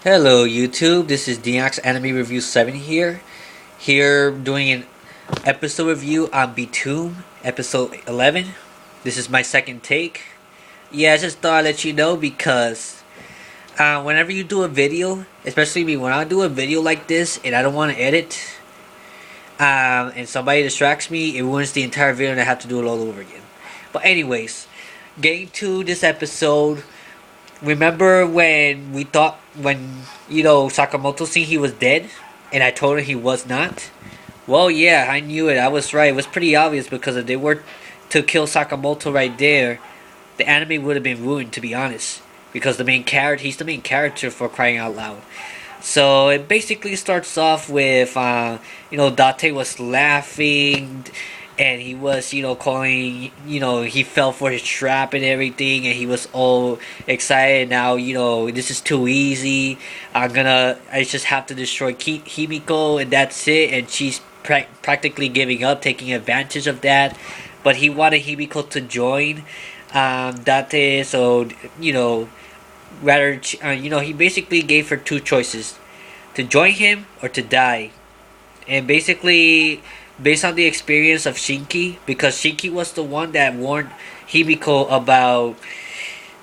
Hello YouTube, this is Denox Anime Review 7 here. Here doing an episode review on BTOOOM, episode 11. This is my second take. Yeah, I just thought I'd let you know because whenever you do a video, especially me, when I do a video like this and I don't want to edit, and somebody distracts me, it ruins the entire video and I have to do it all over again. But anyways, getting to this episode. Remember when Sakamoto seen he was dead, and I told him he was not? Well, yeah, I knew it. I was right. It was pretty obvious because if they were to kill Sakamoto right there, the anime would have been ruined, to be honest. Because he's the main character, for crying out loud. So it basically starts off with, Date was laughing, and he was, calling, he fell for his trap and everything, and he was all excited. Now, this is too easy. I just have to destroy Himiko, and that's it. And she's practically giving up, taking advantage of that. But he wanted Himiko to join Date, so, he basically gave her two choices: to join him or to die. And basically, based on the experience of Shinki, because Shinki was the one that warned Himiko about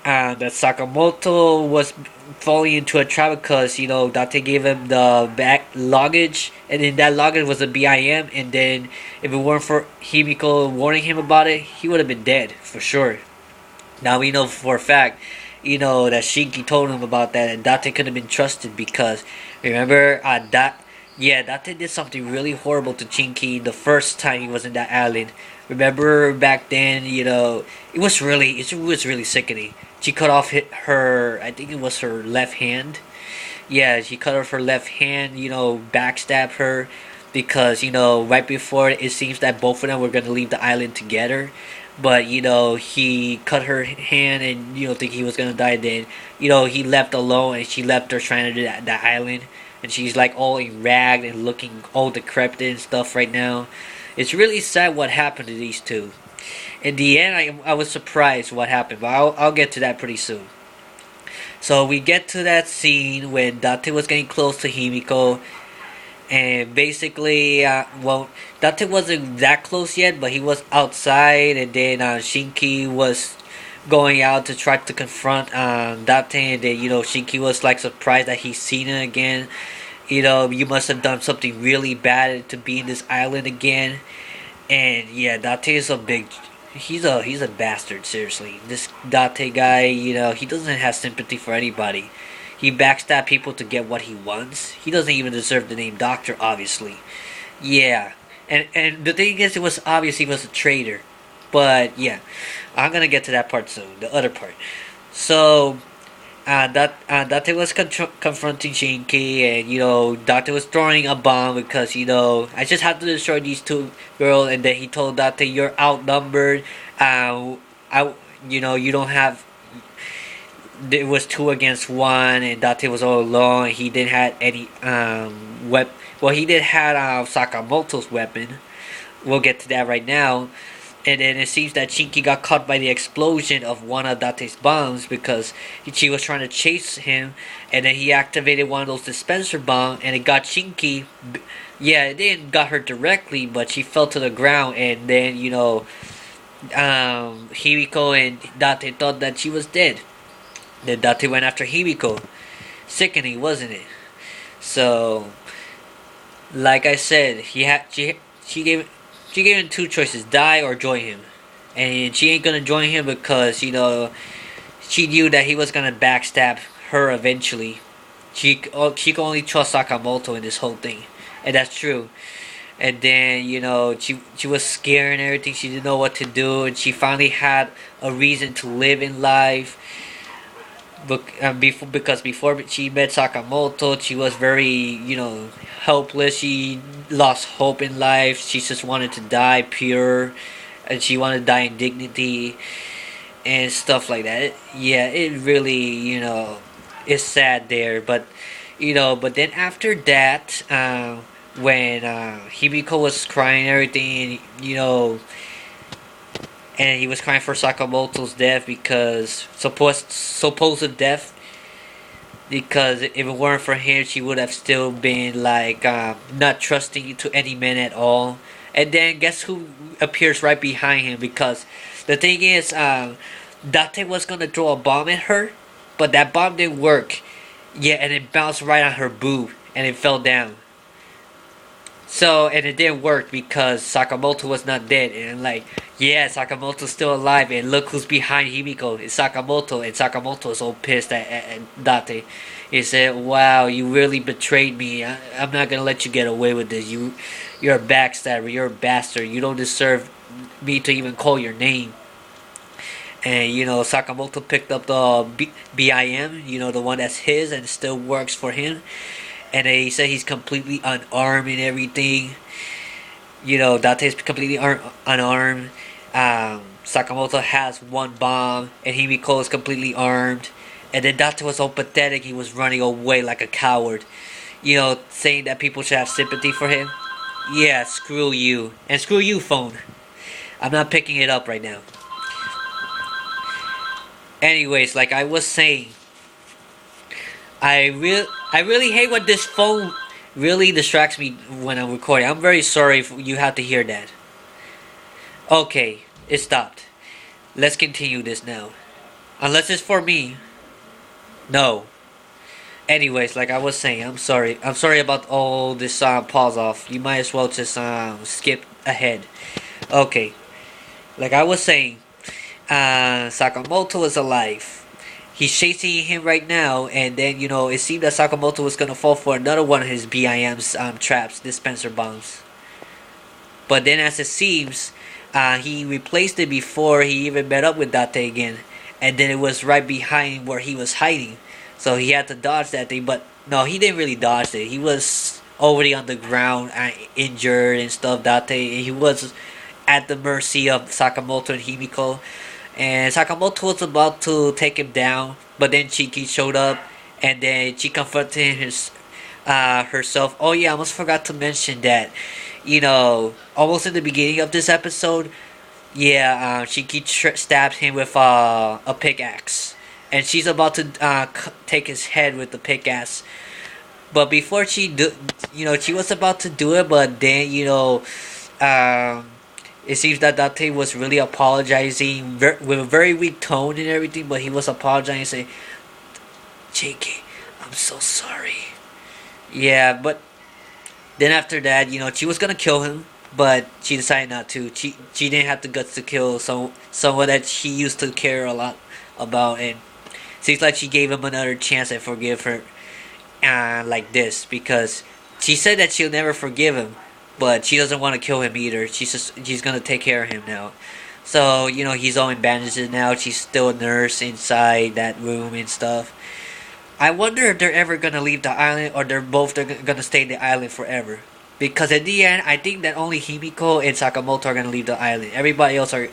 that Sakamoto was falling into a trap because, Date gave him the back luggage, and in that luggage was a BIM, and then if it weren't for Himiko warning him about it, he would have been dead, for sure. Now we know for a fact, that Shinki told him about that, and Date could have been trusted because, remember, Date did something really horrible to Shinki the first time he was in that island. Remember back then, it was really sickening. She cut off her, I think it was her left hand. Yeah, she cut off her left hand, backstab her because, right before it seems that both of them were going to leave the island together. But, he cut her hand and, think he was going to die then. He left alone and she left her stranded at that island. And she's like all in rag and looking all decrepit and stuff right now. It's really sad what happened to these two. In the end, I was surprised what happened, but I'll get to that pretty soon. So we get to that scene when Date was getting close to Himiko. And basically, Date wasn't that close yet, but he was outside. And then Shinki was going out to try to confront Date, and then Shinki was like surprised that he's seen it again. You must have done something really bad to be in this island again. And yeah, Date is he's a bastard, seriously. This Date guy, he doesn't have sympathy for anybody. He backstabs people to get what he wants. He doesn't even deserve the name doctor, obviously. Yeah, and the thing is, it was obvious he was a traitor. But yeah, I'm gonna get to that part soon. The other part. So, Date was confronting Shinki, and Date was throwing a bomb because I just have to destroy these two girls, and then he told Date, "You're outnumbered. You don't have." It was 2 against 1, and Date was all alone. He didn't have any Well, he did have Sakamoto's weapon. We'll get to that right now. And then it seems that Shinki got caught by the explosion of one of Date's bombs because she was trying to chase him, and then he activated one of those dispenser bombs, and it got Shinki. Yeah, it didn't got her directly, but she fell to the ground, and then Himiko and Date thought that she was dead. Then Date went after Himiko. Sickening, wasn't it? So, like I said, she gave him two choices: die or join him. And she ain't gonna join him because she knew that he was gonna backstab her eventually. She can only trust Sakamoto in this whole thing, and that's true. And then she was scared and everything. She didn't know what to do, and she finally had a reason to live in life. Because before she met Sakamoto, she was very, helpless. She lost hope in life. She just wanted to die pure, and she wanted to die in dignity and stuff like that. It really, is sad there. But then after that, when Himiko was crying and everything, and he was crying for Sakamoto's death because supposed death. because if it weren't for him, she would have still been like not trusting to any man at all. And then guess who appears right behind him? Because the thing is, Date was gonna throw a bomb at her, but that bomb didn't work. Yeah, and it bounced right on her boob, and it fell down. So, and it didn't work because Sakamoto was not dead. And like, yeah, Sakamoto's still alive. And look who's behind Himiko. It's Sakamoto. And Sakamoto is so pissed at Date. He said, wow, you really betrayed me. I'm not going to let you get away with this. You're a backstabber. You're a bastard. You don't deserve me to even call your name. And, Sakamoto picked up the BIM, the one that's his and still works for him. And he said he's completely unarmed and everything. Date is completely unarmed. Sakamoto has one bomb, and Himiko is completely armed. And then Date was so pathetic, he was running away like a coward. Saying that people should have sympathy for him. Yeah, screw you. And screw you, phone. I'm not picking it up right now. Anyways, like I was saying, I really hate when this phone really distracts me when I'm recording. I'm very sorry if you have to hear that. Okay, it stopped. Let's continue this now. Unless it's for me. No. Anyways, like I was saying, I'm sorry. I'm sorry about all this pause off. You might as well just skip ahead. Okay. Like I was saying, Sakamoto is alive. He's chasing him right now, and then, it seemed that Sakamoto was going to fall for another one of his BIM's traps, dispenser bombs. But then, as it seems, he replaced it before he even met up with Date again. And then it was right behind where he was hiding. So he had to dodge that thing, but no, he didn't really dodge it. He was already on the ground, injured and stuff, Date. He was at the mercy of Sakamoto and Himiko. And Sakamoto was about to take him down, but then Chiki showed up, and then she confronted herself. Oh yeah, I almost forgot to mention that, almost in the beginning of this episode, yeah, Chiki stabbed him with a pickaxe, and she's about to take his head with the pickaxe. But before she was about to do it, but then it seems that Date was really apologizing with a very weak tone and everything, but he was apologizing, saying, Chiki, I'm so sorry. Yeah, but then after that, she was gonna kill him, but she decided not to. She didn't have the guts to kill someone that she used to care a lot about, and seems like she gave him another chance and forgive her like this, because she said that she'll never forgive him. But she doesn't want to kill him either. She's gonna take care of him now. So he's all in bandages now. She's still a nurse inside that room and stuff. I wonder if they're ever gonna leave the island, or they're gonna stay in the island forever. Because in the end, I think that only Himiko and Sakamoto are gonna leave the island. Everybody else are.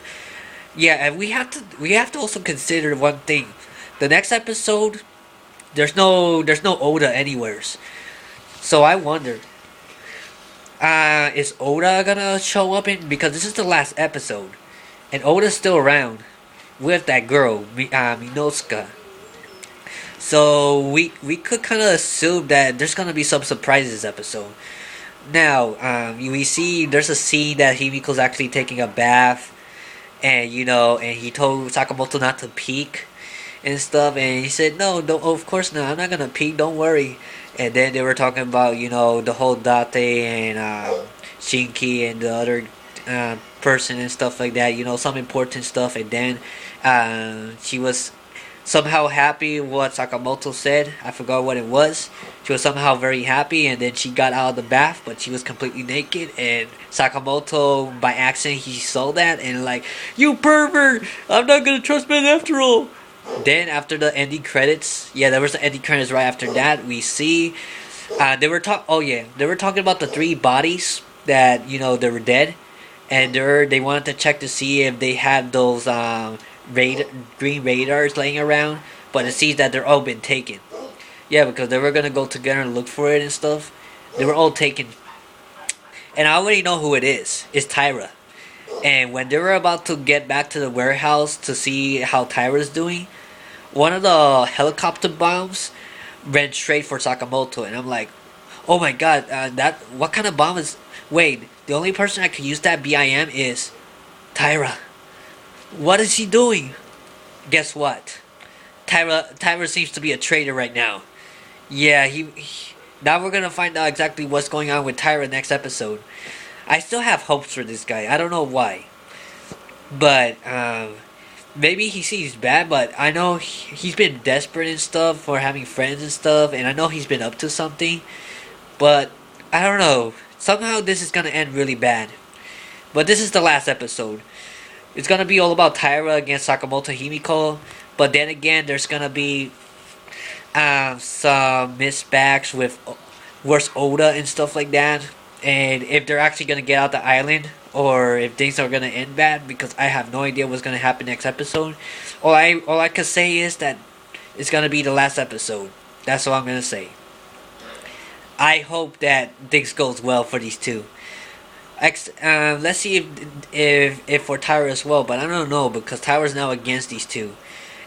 Yeah, and we have to also consider one thing. The next episode, there's no Oda anywheres. So I wonder. Is Oda gonna show up because this is the last episode, and Oda's still around with that girl, Minosuke. So we could kind of assume that there's gonna be some surprises this episode. Now, we see there's a scene that Himiko's actually taking a bath, and and he told Sakamoto not to peek and stuff, and he said, no, of course not, I'm not gonna peek, don't worry. And then they were talking about, the whole Date and Shinki and the other person and stuff like that, some important stuff. And then she was somehow happy what Sakamoto said. I forgot what it was. She was somehow very happy, and then she got out of the bath, but she was completely naked. And Sakamoto, by accident, he saw that and like, you pervert! I'm not gonna trust men after all. Then after the ending credits, there was the ending credits right after that. We see they were talking about the 3 bodies that they were dead, and they wanted to check to see if they had those green radars laying around, but it seems that they're all been taken. Yeah, because they were gonna go together and look for it and stuff. They were all taken, and I already know who it is. It's Taira. And when they were about to get back to the warehouse to see how Taira's doing, one of the helicopter bombs ran straight for Sakamoto, and I'm like, oh my god, that what kind of bomb is? Wait, the only person that could use that BIM is Taira. What is he doing? Guess what? Taira seems to be a traitor right now. Yeah, now we're gonna find out exactly what's going on with Taira next episode. I still have hopes for this guy. I don't know why, but maybe he seems bad. But I know he's been desperate and stuff for having friends and stuff, and I know he's been up to something. But I don't know. Somehow this is gonna end really bad. But this is the last episode. It's gonna be all about Taira against Sakamoto Himiko. But then again, there's gonna be some misbacks with where's Oda and stuff like that. And if they're actually gonna get out the island, or if things are gonna end bad, because I have no idea what's gonna happen next episode. All I can say is that it's gonna be the last episode. That's all I'm gonna say. I hope that things goes well for these two. Let's see if for Taira as well, but I don't know because Taira's now against these two,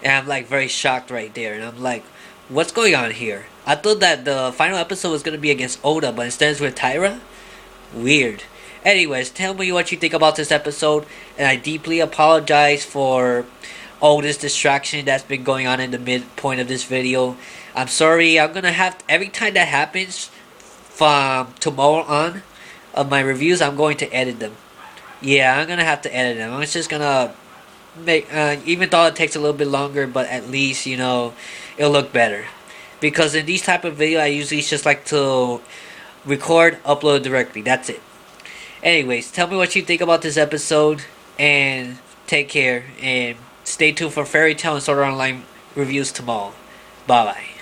and I'm like very shocked right there, and I'm like, what's going on here? I thought that the final episode was gonna be against Oda, but instead it's with Taira. Weird. Anyways, tell me what you think about this episode, and I deeply apologize for all this distraction that's been going on in the midpoint of this video. I'm sorry. I'm gonna have every time that happens from tomorrow on of my reviews, I'm going to edit them. Yeah, I'm gonna have to edit them. I'm just gonna make even though it takes a little bit longer, but at least it'll look better. Because in these type of video, I usually just like to record, upload directly. That's it. Anyways, tell me what you think about this episode, and take care, and stay tuned for Fairy Tail and Sword Art Online reviews tomorrow. Bye bye.